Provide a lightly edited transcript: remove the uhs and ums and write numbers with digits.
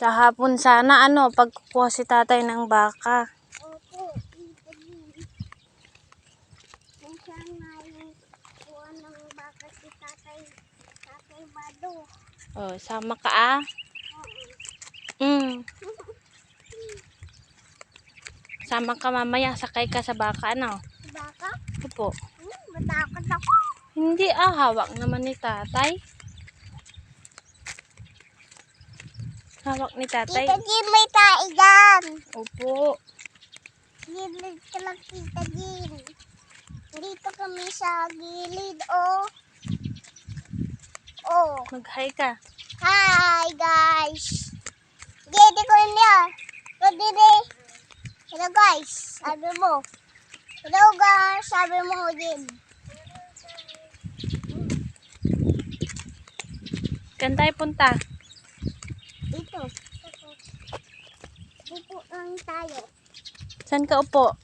Sa hapon sana, pagkukuha si tatay ng baka. Opo, sana yung kuha ng baka si tatay Bado. Oh, sama ka ah. Sama ka mamaya, sakay ka sa baka, Baka? Opo. Matakot ako. Hindi hawak naman ni tatay. Hawak ni tatay. Tita Jean, may tae dyan. Opo. Gilid ka lang, Tita Jean. Dito kami sa gilid, oh. Oh. Mag-hi ka. Hi, guys. Dito ko niya. Dito. Hello, guys. Sabi mo. Hello, guys. Sabi mo, Din. Saan tayo punta? Dito. Dito lang tayo. Saan ka upo?